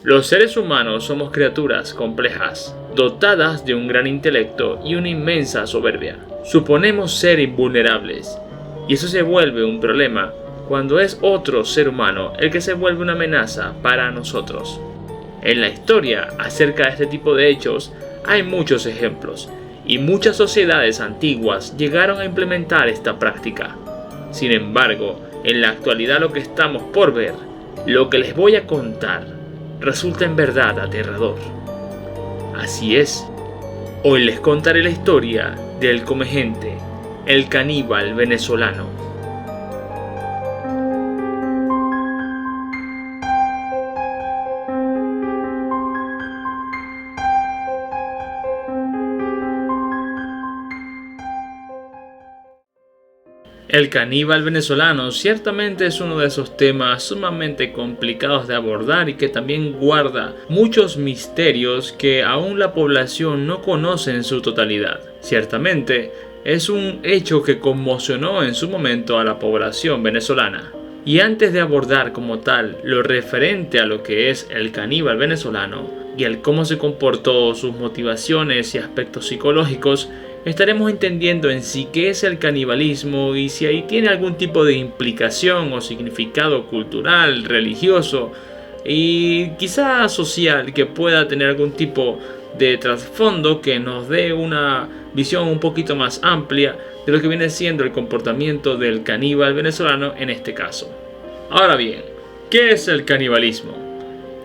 Los seres humanos somos criaturas complejas, dotadas de un gran intelecto y una inmensa soberbia. Suponemos ser invulnerables, y eso se vuelve un problema cuando es otro ser humano el que se vuelve una amenaza para nosotros. En la historia acerca de este tipo de hechos hay muchos ejemplos, y muchas sociedades antiguas llegaron a implementar esta práctica. Sin embargo, en la actualidad lo que estamos por ver, lo que les voy a contar, resulta en verdad aterrador. Así es, hoy les contaré la historia del comegente, el caníbal venezolano. El caníbal venezolano ciertamente es uno de esos temas sumamente complicados de abordar y que también guarda muchos misterios que aún la población no conoce en su totalidad. Ciertamente es un hecho que conmocionó en su momento a la población venezolana. Y antes de abordar como tal lo referente a lo que es el caníbal venezolano y el cómo se comportó, sus motivaciones y aspectos psicológicos, estaremos entendiendo en sí qué es el canibalismo y si ahí tiene algún tipo de implicación o significado cultural, religioso y quizá social que pueda tener algún tipo de trasfondo que nos dé una visión un poquito más amplia de lo que viene siendo el comportamiento del caníbal venezolano en este caso. Ahora bien, ¿qué es el canibalismo?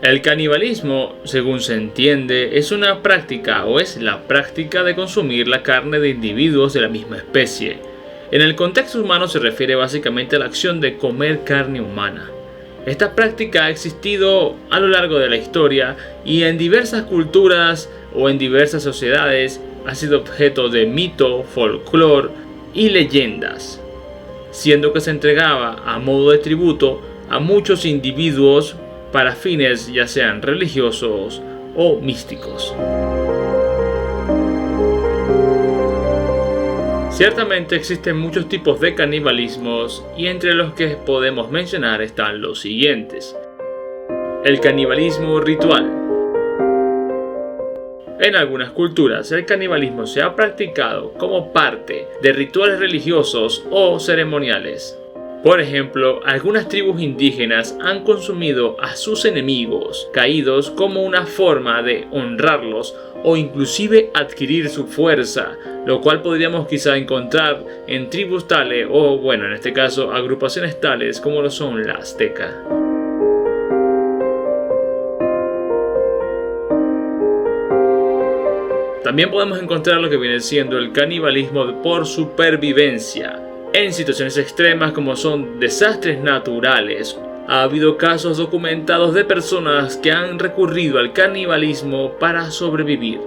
El canibalismo, según se entiende, es una práctica o es la práctica de consumir la carne de individuos de la misma especie. En el contexto humano se refiere básicamente a la acción de comer carne humana. Esta práctica ha existido a lo largo de la historia y en diversas culturas o en diversas sociedades ha sido objeto de mito, folclore y leyendas, siendo que se entregaba a modo de tributo a muchos individuos para fines ya sean religiosos o místicos. Ciertamente existen muchos tipos de canibalismos y entre los que podemos mencionar están los siguientes. El canibalismo ritual. En algunas culturas el canibalismo se ha practicado como parte de rituales religiosos o ceremoniales. Por ejemplo, algunas tribus indígenas han consumido a sus enemigos caídos como una forma de honrarlos o inclusive adquirir su fuerza, lo cual podríamos quizá encontrar en tribus tales o, bueno, en este caso, agrupaciones tales como lo son la azteca. También podemos encontrar lo que viene siendo el canibalismo por supervivencia. En situaciones extremas como son desastres naturales, ha habido casos documentados de personas que han recurrido al canibalismo para sobrevivir.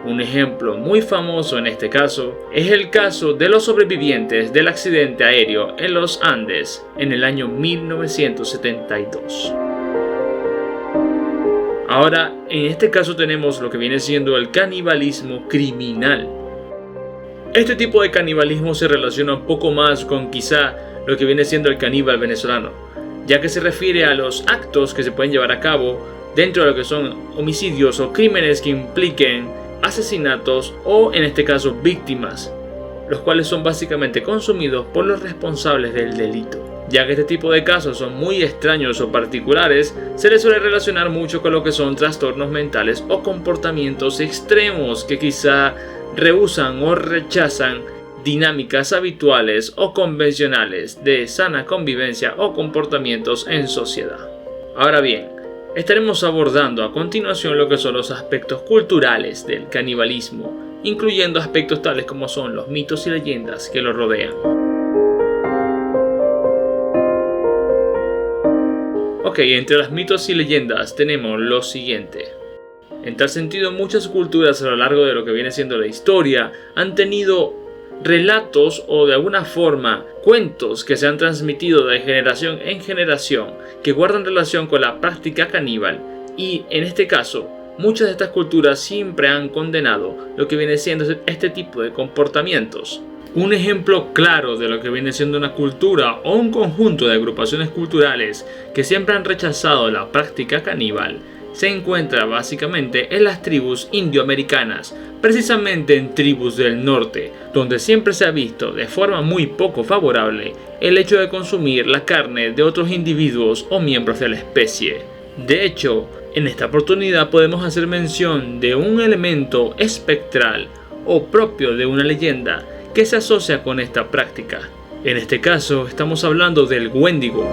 Un ejemplo muy famoso en este caso es el caso de los sobrevivientes del accidente aéreo en los Andes en el año 1972. Ahora, en este caso tenemos lo que viene siendo el canibalismo criminal. Este tipo de canibalismo se relaciona un poco más con quizá lo que viene siendo el caníbal venezolano, ya que se refiere a los actos que se pueden llevar a cabo dentro de lo que son homicidios o crímenes que impliquen asesinatos o en este caso víctimas, los cuales son básicamente consumidos por los responsables del delito. Ya que este tipo de casos son muy extraños o particulares, se les suele relacionar mucho con lo que son trastornos mentales o comportamientos extremos que quizá rehúsan o rechazan dinámicas habituales o convencionales de sana convivencia o comportamientos en sociedad. Ahora bien, estaremos abordando a continuación lo que son los aspectos culturales del canibalismo, incluyendo aspectos tales como son los mitos y leyendas que lo rodean. Ok, entre los mitos y leyendas tenemos lo siguiente. En tal sentido, muchas culturas a lo largo de lo que viene siendo la historia han tenido relatos o de alguna forma cuentos que se han transmitido de generación en generación que guardan relación con la práctica caníbal y en este caso muchas de estas culturas siempre han condenado lo que viene siendo este tipo de comportamientos. Un ejemplo claro de lo que viene siendo una cultura o un conjunto de agrupaciones culturales que siempre han rechazado la práctica caníbal se encuentra básicamente en las tribus indioamericanas, precisamente en tribus del norte, donde siempre se ha visto de forma muy poco favorable el hecho de consumir la carne de otros individuos o miembros de la especie. De hecho, en esta oportunidad podemos hacer mención de un elemento espectral o propio de una leyenda que se asocia con esta práctica. En este caso estamos hablando del Wendigo.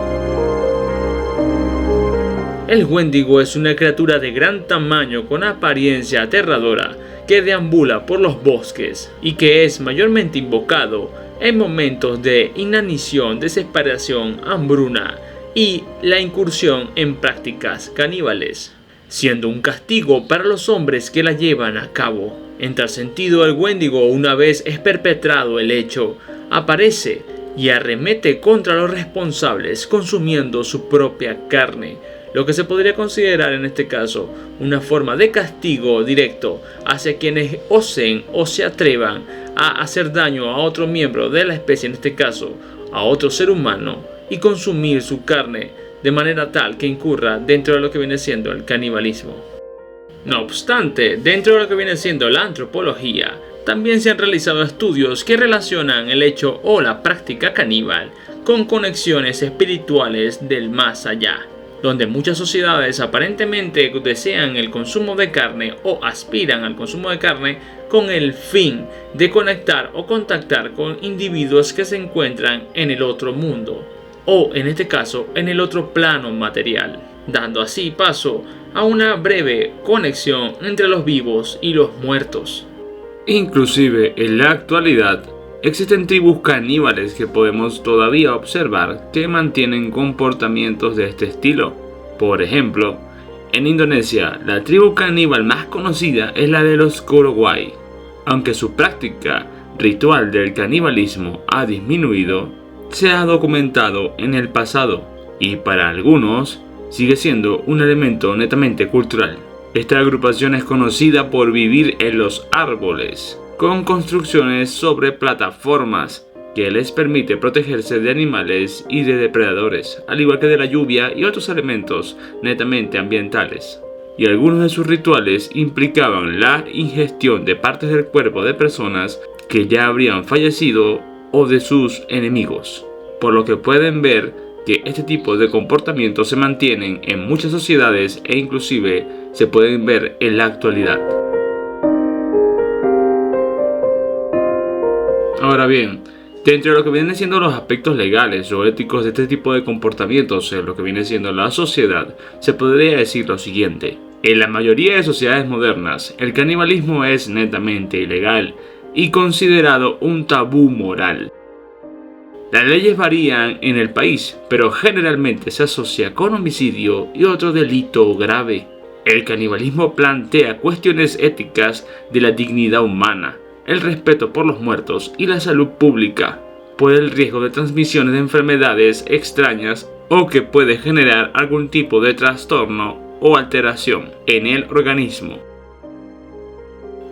El Wendigo es una criatura de gran tamaño con apariencia aterradora que deambula por los bosques y que es mayormente invocado en momentos de inanición, desesperación, hambruna y la incursión en prácticas caníbales, siendo un castigo para los hombres que la llevan a cabo. En tal sentido, el Wendigo, una vez es perpetrado el hecho, aparece y arremete contra los responsables consumiendo su propia carne, lo que se podría considerar en este caso una forma de castigo directo hacia quienes osen o se atrevan a hacer daño a otro miembro de la especie, en este caso a otro ser humano, y consumir su carne de manera tal que incurra dentro de lo que viene siendo el canibalismo. No obstante, dentro de lo que viene siendo la antropología, también se han realizado estudios que relacionan el hecho o la práctica caníbal con conexiones espirituales del más allá, donde muchas sociedades aparentemente desean el consumo de carne o aspiran al consumo de carne con el fin de conectar o contactar con individuos que se encuentran en el otro mundo, o en este caso en el otro plano material, dando así paso a una breve conexión entre los vivos y los muertos. Inclusive en la actualidad existen tribus caníbales que podemos todavía observar que mantienen comportamientos de este estilo. Por ejemplo, en Indonesia, la tribu caníbal más conocida es la de los Korowai. Aunque su práctica ritual del canibalismo ha disminuido, se ha documentado en el pasado y para algunos sigue siendo un elemento netamente cultural. Esta agrupación es conocida por vivir en los árboles, con construcciones sobre plataformas que les permite protegerse de animales y de depredadores, al igual que de la lluvia y otros elementos netamente ambientales. Y algunos de sus rituales implicaban la ingestión de partes del cuerpo de personas que ya habrían fallecido o de sus enemigos, por lo que pueden ver que este tipo de comportamientos se mantienen en muchas sociedades e inclusive se pueden ver en la actualidad. Ahora bien, dentro de lo que vienen siendo los aspectos legales o éticos de este tipo de comportamientos en lo que viene siendo la sociedad, se podría decir lo siguiente. En la mayoría de sociedades modernas, el canibalismo es netamente ilegal y considerado un tabú moral. Las leyes varían en el país, pero generalmente se asocia con homicidio y otro delito grave. El canibalismo plantea cuestiones éticas de la dignidad humana, el respeto por los muertos y la salud pública, por el riesgo de transmisiones de enfermedades extrañas o que puede generar algún tipo de trastorno o alteración en el organismo.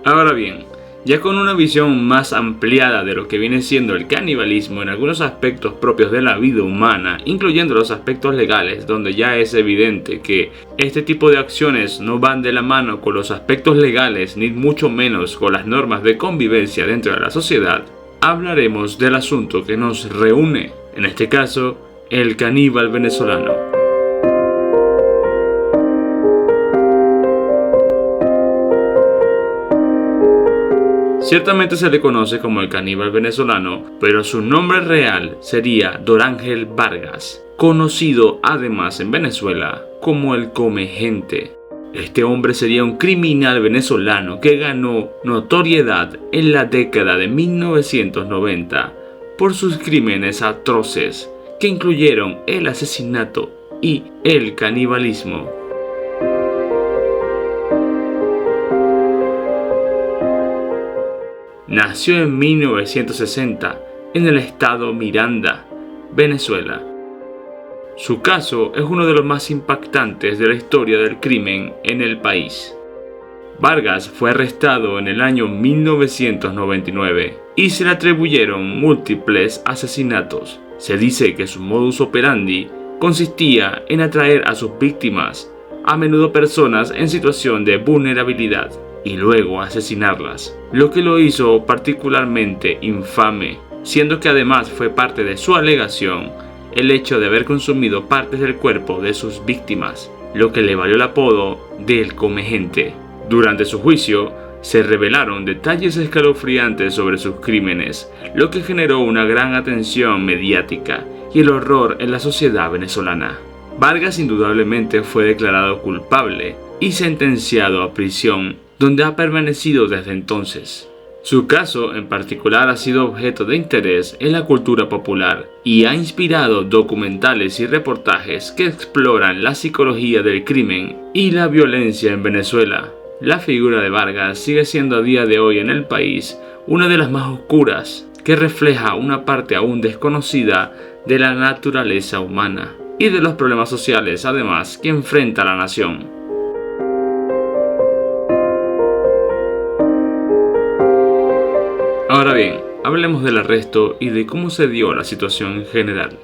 Ahora bien, ya con una visión más ampliada de lo que viene siendo el canibalismo en algunos aspectos propios de la vida humana, incluyendo los aspectos legales, donde ya es evidente que este tipo de acciones no van de la mano con los aspectos legales, ni mucho menos con las normas de convivencia dentro de la sociedad, hablaremos del asunto que nos reúne, en este caso, el caníbal venezolano. Ciertamente se le conoce como el caníbal venezolano, pero su nombre real sería Dorángel Vargas, conocido además en Venezuela como el Comegente. Este hombre sería un criminal venezolano que ganó notoriedad en la década de 1990 por sus crímenes atroces que incluyeron el asesinato y el canibalismo. Nació en 1960 en el estado Miranda, Venezuela. Su caso es uno de los más impactantes de la historia del crimen en el país. Vargas fue arrestado en el año 1999 y se le atribuyeron múltiples asesinatos. Se dice que su modus operandi consistía en atraer a sus víctimas a menudo personas en situación de vulnerabilidad, y luego asesinarlas, lo que lo hizo particularmente infame, siendo que además fue parte de su alegación el hecho de haber consumido partes del cuerpo de sus víctimas, lo que le valió el apodo de El Comegente. Durante su juicio, se revelaron detalles escalofriantes sobre sus crímenes, lo que generó una gran atención mediática y el horror en la sociedad venezolana. Vargas indudablemente fue declarado culpable y sentenciado a prisión, donde ha permanecido desde entonces. Su caso en particular ha sido objeto de interés en la cultura popular y ha inspirado documentales y reportajes que exploran la psicología del crimen y la violencia en Venezuela. La figura de Vargas sigue siendo a día de hoy en el país una de las más oscuras, que refleja una parte aún desconocida de la naturaleza humana y de los problemas sociales además que enfrenta la nación. Ahora bien, hablemos del arresto y de cómo se dio la situación en general.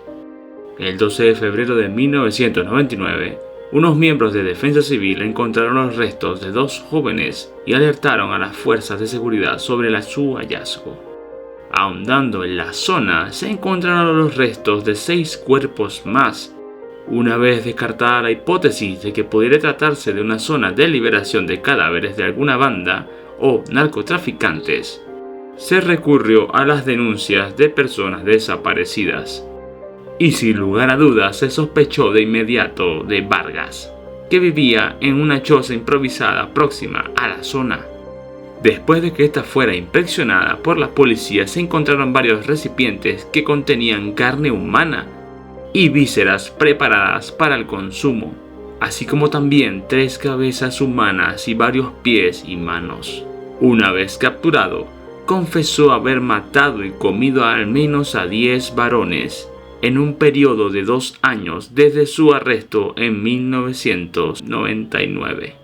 El 12 de febrero de 1999, unos miembros de Defensa Civil encontraron los restos de dos jóvenes y alertaron a las fuerzas de seguridad sobre su hallazgo. Ahondando en la zona, se encontraron los restos de 6 cuerpos más. Una vez descartada la hipótesis de que pudiera tratarse de una zona de liberación de cadáveres de alguna banda o narcotraficantes, se recurrió a las denuncias de personas desaparecidas. Y sin lugar a dudas se sospechó de inmediato de Vargas, que vivía en una choza improvisada próxima a la zona. Después de que esta fuera inspeccionada por la policía, se encontraron varios recipientes que contenían carne humana y vísceras preparadas para el consumo, así como también 3 cabezas humanas y varios pies y manos. Una vez capturado, confesó haber matado y comido al menos a 10 varones en un periodo de 2 años desde su arresto en 1999.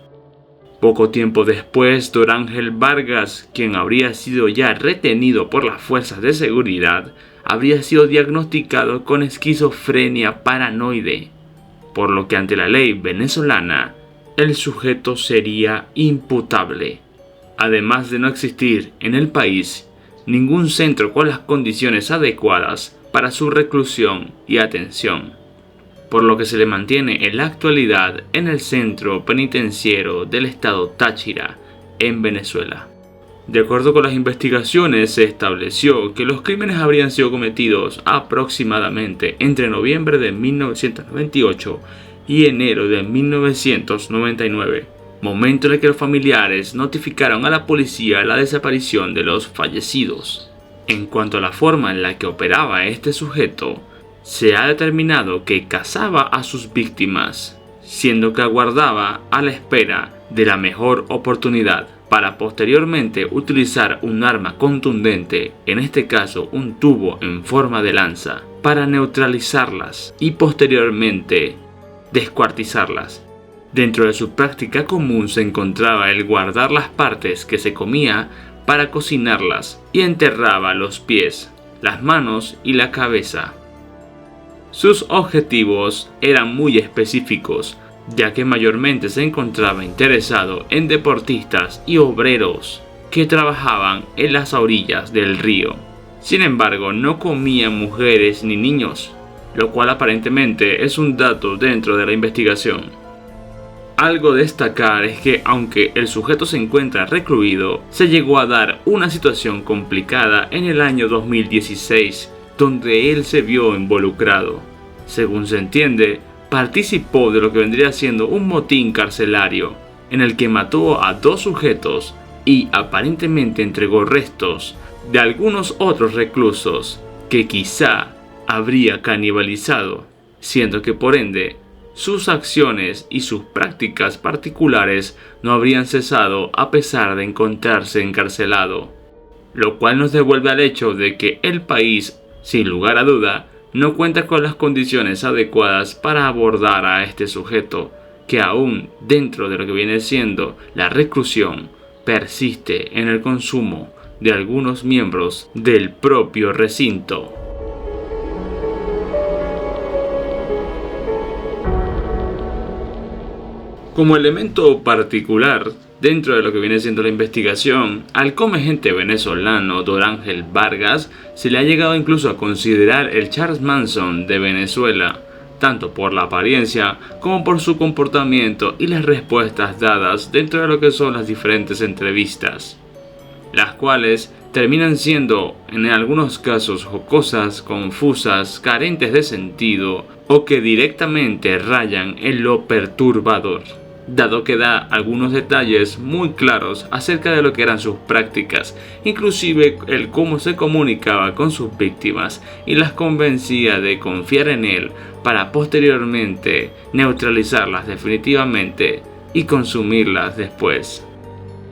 Poco tiempo después, Dorángel Vargas, quien habría sido ya retenido por las fuerzas de seguridad, habría sido diagnosticado con esquizofrenia paranoide, por lo que ante la ley venezolana, el sujeto sería imputable. Además de no existir en el país ningún centro con las condiciones adecuadas para su reclusión y atención, por lo que se le mantiene en la actualidad en el centro penitenciario del estado Táchira, en Venezuela. De acuerdo con las investigaciones, se estableció que los crímenes habrían sido cometidos aproximadamente entre noviembre de 1998 y enero de 1999, momento en el que los familiares notificaron a la policía la desaparición de los fallecidos. En cuanto a la forma en la que operaba este sujeto, se ha determinado que cazaba a sus víctimas, siendo que aguardaba a la espera de la mejor oportunidad para posteriormente utilizar un arma contundente, en este caso un tubo en forma de lanza, para neutralizarlas y posteriormente descuartizarlas. Dentro de su práctica común se encontraba el guardar las partes que se comía para cocinarlas y enterraba los pies, las manos y la cabeza. Sus objetivos eran muy específicos, ya que mayormente se encontraba interesado en deportistas y obreros que trabajaban en las orillas del río. Sin embargo, no comía mujeres ni niños, lo cual aparentemente es un dato dentro de la investigación. Algo a destacar es que aunque el sujeto se encuentra recluido, se llegó a dar una situación complicada en el año 2016, donde él se vio involucrado. Según se entiende, participó de lo que vendría siendo un motín carcelario, en el que mató a 2 sujetos y aparentemente entregó restos de algunos otros reclusos que quizá habría canibalizado, siendo que por ende sus acciones y sus prácticas particulares no habrían cesado a pesar de encontrarse encarcelado, lo cual nos devuelve al hecho de que el país, sin lugar a duda, no cuenta con las condiciones adecuadas para abordar a este sujeto, que aún dentro de lo que viene siendo la reclusión, persiste en el consumo de algunos miembros del propio recinto. Como elemento particular, dentro de lo que viene siendo la investigación, al comegente venezolano Dorángel Vargas se le ha llegado incluso a considerar el Charles Manson de Venezuela, tanto por la apariencia como por su comportamiento y las respuestas dadas dentro de lo que son las diferentes entrevistas, las cuales terminan siendo en algunos casos jocosas, confusas, carentes de sentido o que directamente rayan en lo perturbador, dado que da algunos detalles muy claros acerca de lo que eran sus prácticas, inclusive el cómo se comunicaba con sus víctimas y las convencía de confiar en él para posteriormente neutralizarlas definitivamente y consumirlas después.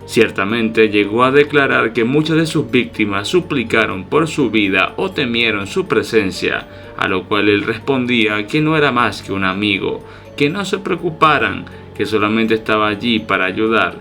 Ciertamente llegó a declarar que muchas de sus víctimas suplicaron por su vida o temieron su presencia, a lo cual él respondía que no era más que un amigo, que no se preocuparan, que solamente estaba allí para ayudar,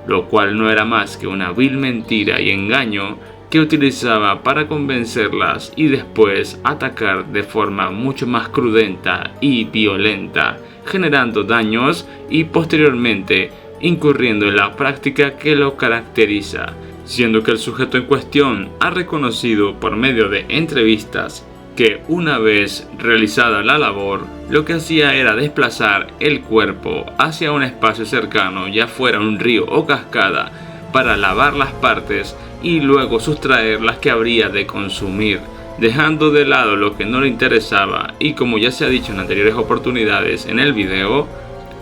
lo cual no era más que una vil mentira y engaño que utilizaba para convencerlas y después atacar de forma mucho más crudenta y violenta, generando daños y posteriormente incurriendo en la práctica que lo caracteriza, siendo que el sujeto en cuestión ha reconocido por medio de entrevistas que una vez realizada la labor, lo que hacía era desplazar el cuerpo hacia un espacio cercano, ya fuera un río o cascada, para lavar las partes y luego sustraer las que habría de consumir, dejando de lado lo que no le interesaba y, como ya se ha dicho en anteriores oportunidades en el video,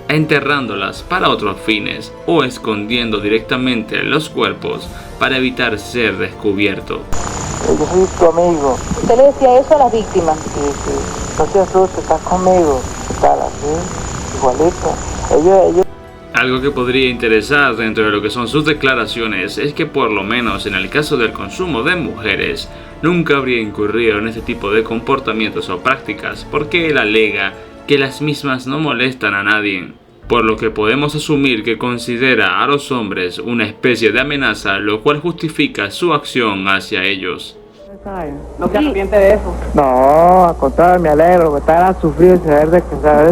enterrándolas para otros fines o escondiendo directamente los cuerpos para evitar ser descubierto. Yo soy tu amigo. ¿Usted le decía eso a las víctimas? Sí. No te asustes, estás conmigo. Tal así, igualito. Ellos... Algo que podría interesar dentro de lo que son sus declaraciones es que por lo menos en el caso del consumo de mujeres nunca habría incurrido en este tipo de comportamientos o prácticas porque él alega que las mismas no molestan a nadie, por lo que podemos asumir que considera a los hombres una especie de amenaza, lo cual justifica su acción hacia ellos. ¿No se arrepiente de eso? No, al contrario, me alegro, que está sufrido saber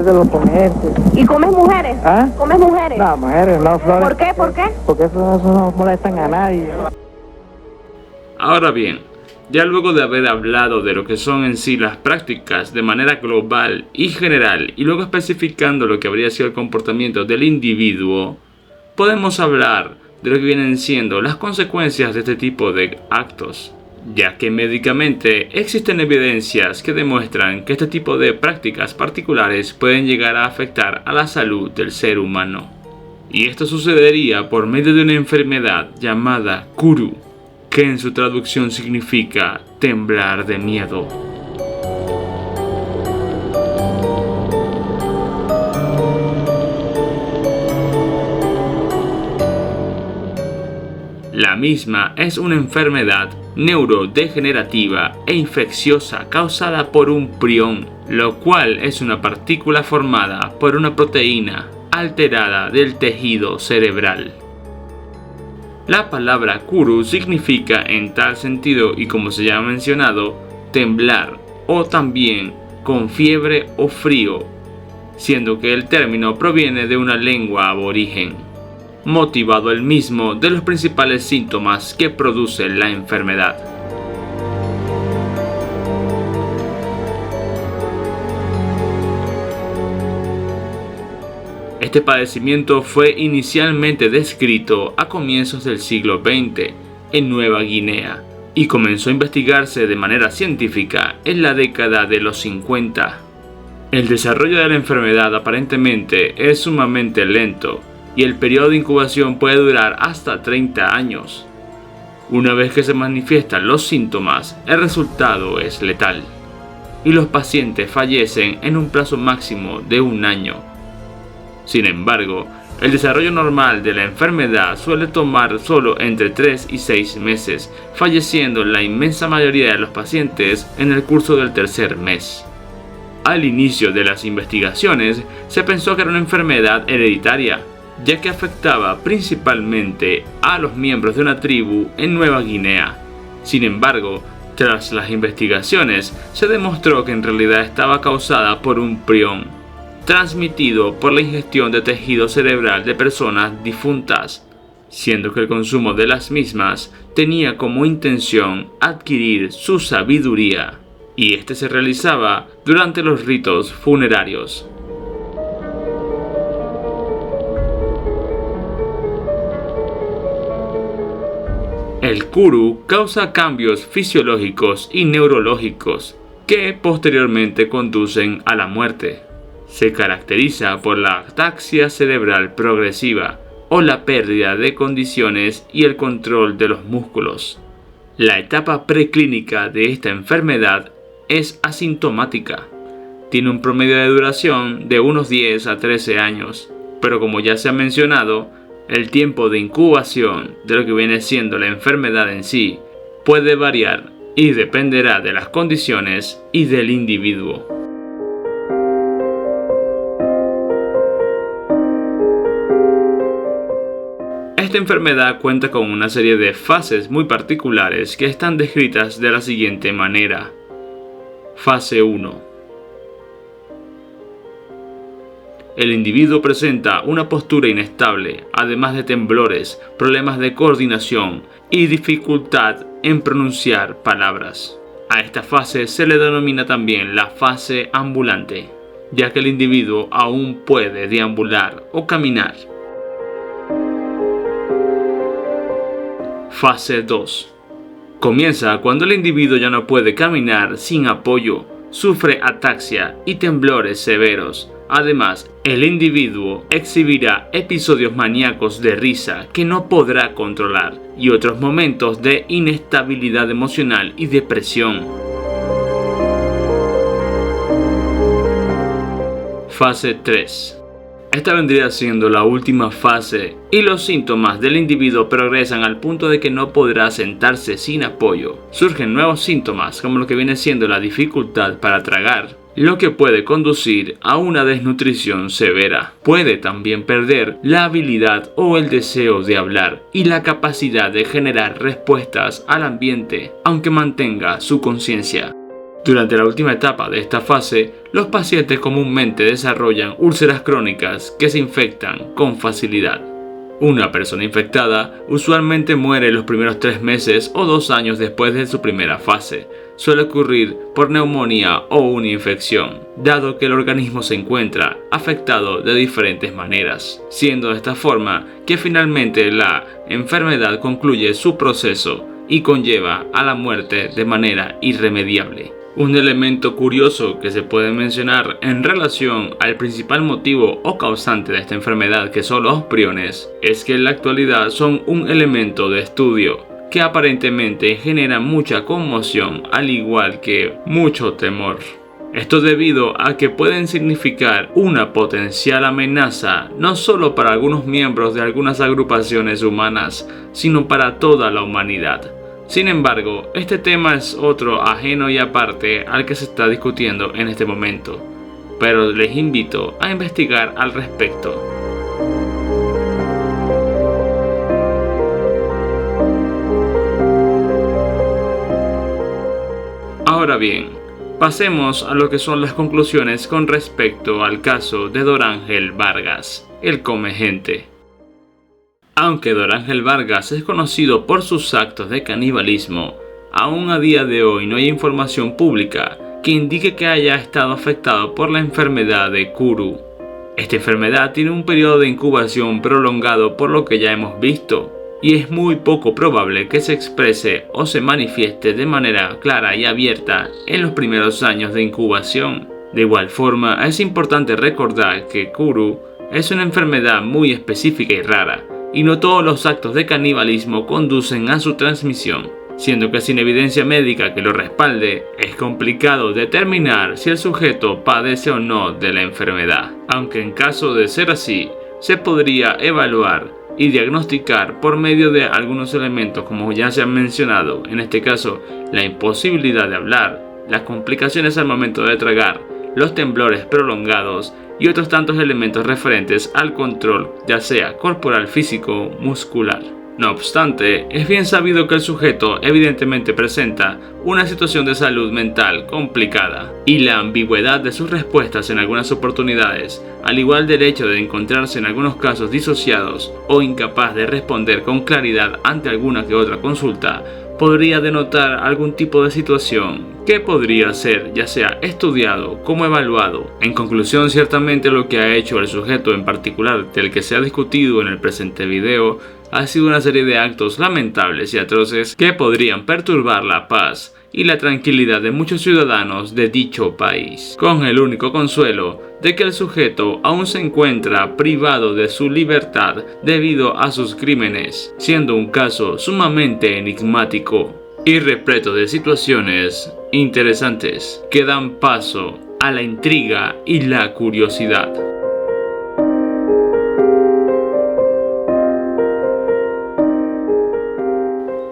de los comediantes. ¿Y comes mujeres? ¿Ah? ¿Comes mujeres? No, mujeres, no, flores. ¿Por qué? ¿Por qué? Porque eso no molestan a nadie. Ahora bien, ya luego de haber hablado de lo que son en sí las prácticas de manera global y general y luego especificando lo que habría sido el comportamiento del individuo, podemos hablar de lo que vienen siendo las consecuencias de este tipo de actos, ya que médicamente existen evidencias que demuestran que este tipo de prácticas particulares pueden llegar a afectar a la salud del ser humano. Y esto sucedería por medio de una enfermedad llamada Kuru, que en su traducción significa temblar de miedo. La misma es una enfermedad neurodegenerativa e infecciosa causada por un prión, lo cual es una partícula formada por una proteína alterada del tejido cerebral. La palabra Kuru significa en tal sentido y como se ya ha mencionado, temblar o también con fiebre o frío, siendo que el término proviene de una lengua aborigen, motivado el mismo de los principales síntomas que produce la enfermedad. Este padecimiento fue inicialmente descrito a comienzos del siglo XX en Nueva Guinea y comenzó a investigarse de manera científica en la década de los 50. El desarrollo de la enfermedad aparentemente es sumamente lento y el periodo de incubación puede durar hasta 30 años. Una vez que se manifiestan los síntomas, el resultado es letal y los pacientes fallecen en un plazo máximo de un año. Sin embargo, el desarrollo normal de la enfermedad suele tomar solo entre 3 y 6 meses, falleciendo la inmensa mayoría de los pacientes en el curso del tercer mes. Al inicio de las investigaciones, se pensó que era una enfermedad hereditaria, ya que afectaba principalmente a los miembros de una tribu en Nueva Guinea. Sin embargo, tras las investigaciones, se demostró que en realidad estaba causada por un prión, transmitido por la ingestión de tejido cerebral de personas difuntas, siendo que el consumo de las mismas tenía como intención adquirir su sabiduría, y este se realizaba durante los ritos funerarios. El kuru causa cambios fisiológicos y neurológicos que posteriormente conducen a la muerte. Se caracteriza por la ataxia cerebral progresiva o la pérdida de condiciones y el control de los músculos. La etapa preclínica de esta enfermedad es asintomática. Tiene un promedio de duración de unos 10 a 13 años, pero como ya se ha mencionado, el tiempo de incubación de lo que viene siendo la enfermedad en sí puede variar y dependerá de las condiciones y del individuo. Esta enfermedad cuenta con una serie de fases muy particulares que están descritas de la siguiente manera. Fase 1. El individuo presenta una postura inestable, además de temblores, problemas de coordinación y dificultad en pronunciar palabras. A esta fase se le denomina también la fase ambulante, ya que el individuo aún puede deambular o caminar. Fase 2. Comienza cuando el individuo ya no puede caminar sin apoyo, sufre ataxia y temblores severos. Además, el individuo exhibirá episodios maníacos de risa que no podrá controlar y otros momentos de inestabilidad emocional y depresión. Fase 3. Esta vendría siendo la última fase y los síntomas del individuo progresan al punto de que no podrá sentarse sin apoyo. Surgen nuevos síntomas como lo que viene siendo la dificultad para tragar, lo que puede conducir a una desnutrición severa. Puede también perder la habilidad o el deseo de hablar y la capacidad de generar respuestas al ambiente, aunque mantenga su conciencia. Durante la última etapa de esta fase, los pacientes comúnmente desarrollan úlceras crónicas que se infectan con facilidad. Una persona infectada usualmente muere los primeros 3 meses o 2 años después de su primera fase. Suele ocurrir por neumonía o una infección, dado que el organismo se encuentra afectado de diferentes maneras, siendo de esta forma que finalmente la enfermedad concluye su proceso y conlleva a la muerte de manera irremediable. Un elemento curioso que se puede mencionar en relación al principal motivo o causante de esta enfermedad, que son los priones, es que en la actualidad son un elemento de estudio que aparentemente genera mucha conmoción al igual que mucho temor. Esto debido a que pueden significar una potencial amenaza no solo para algunos miembros de algunas agrupaciones humanas, sino para toda la humanidad. Sin embargo, este tema es otro ajeno y aparte al que se está discutiendo en este momento, pero les invito a investigar al respecto. Ahora bien, pasemos a lo que son las conclusiones con respecto al caso de Dorángel Vargas, el come gente. Aunque Dorángel Vargas es conocido por sus actos de canibalismo, aún a día de hoy no hay información pública que indique que haya estado afectado por la enfermedad de Kuru. Esta enfermedad tiene un periodo de incubación prolongado por lo que ya hemos visto, y es muy poco probable que se exprese o se manifieste de manera clara y abierta en los primeros años de incubación. De igual forma, es importante recordar que Kuru es una enfermedad muy específica y rara, y no todos los actos de canibalismo conducen a su transmisión, siendo que sin evidencia médica que lo respalde, es complicado determinar si el sujeto padece o no de la enfermedad, aunque en caso de ser así, se podría evaluar y diagnosticar por medio de algunos elementos como ya se han mencionado, en este caso la imposibilidad de hablar, las complicaciones al momento de tragar, los temblores prolongados y otros tantos elementos referentes al control, ya sea corporal, físico, muscular. No obstante, es bien sabido que el sujeto evidentemente presenta una situación de salud mental complicada, y la ambigüedad de sus respuestas en algunas oportunidades, al igual del hecho de encontrarse en algunos casos disociados o incapaz de responder con claridad ante alguna que otra consulta, podría denotar algún tipo de situación que podría ser ya sea estudiado como evaluado. En conclusión, ciertamente lo que ha hecho el sujeto en particular del que se ha discutido en el presente video ha sido una serie de actos lamentables y atroces que podrían perturbar la paz y la tranquilidad de muchos ciudadanos de dicho país, con el único consuelo de que el sujeto aún se encuentra privado de su libertad debido a sus crímenes, siendo un caso sumamente enigmático y repleto de situaciones interesantes que dan paso a la intriga y la curiosidad.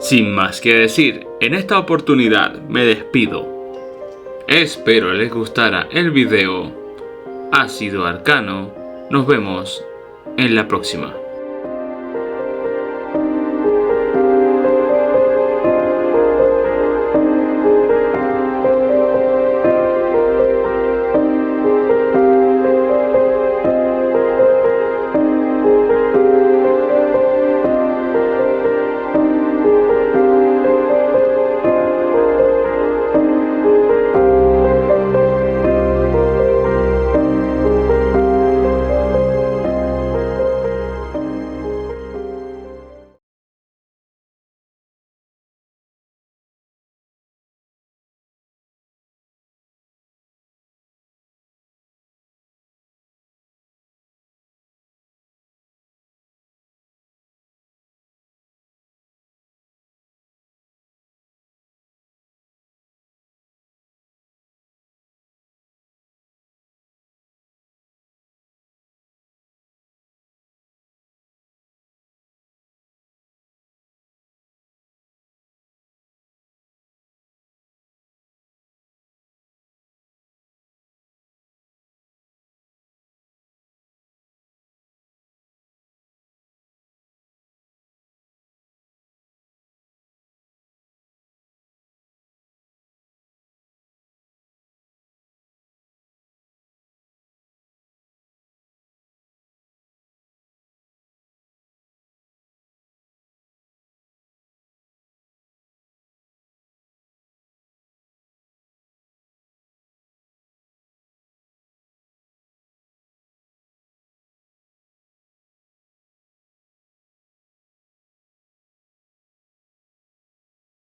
Sin más que decir, en esta oportunidad me despido. Espero les gustara el video. Ha sido Arcano. Nos vemos en la próxima.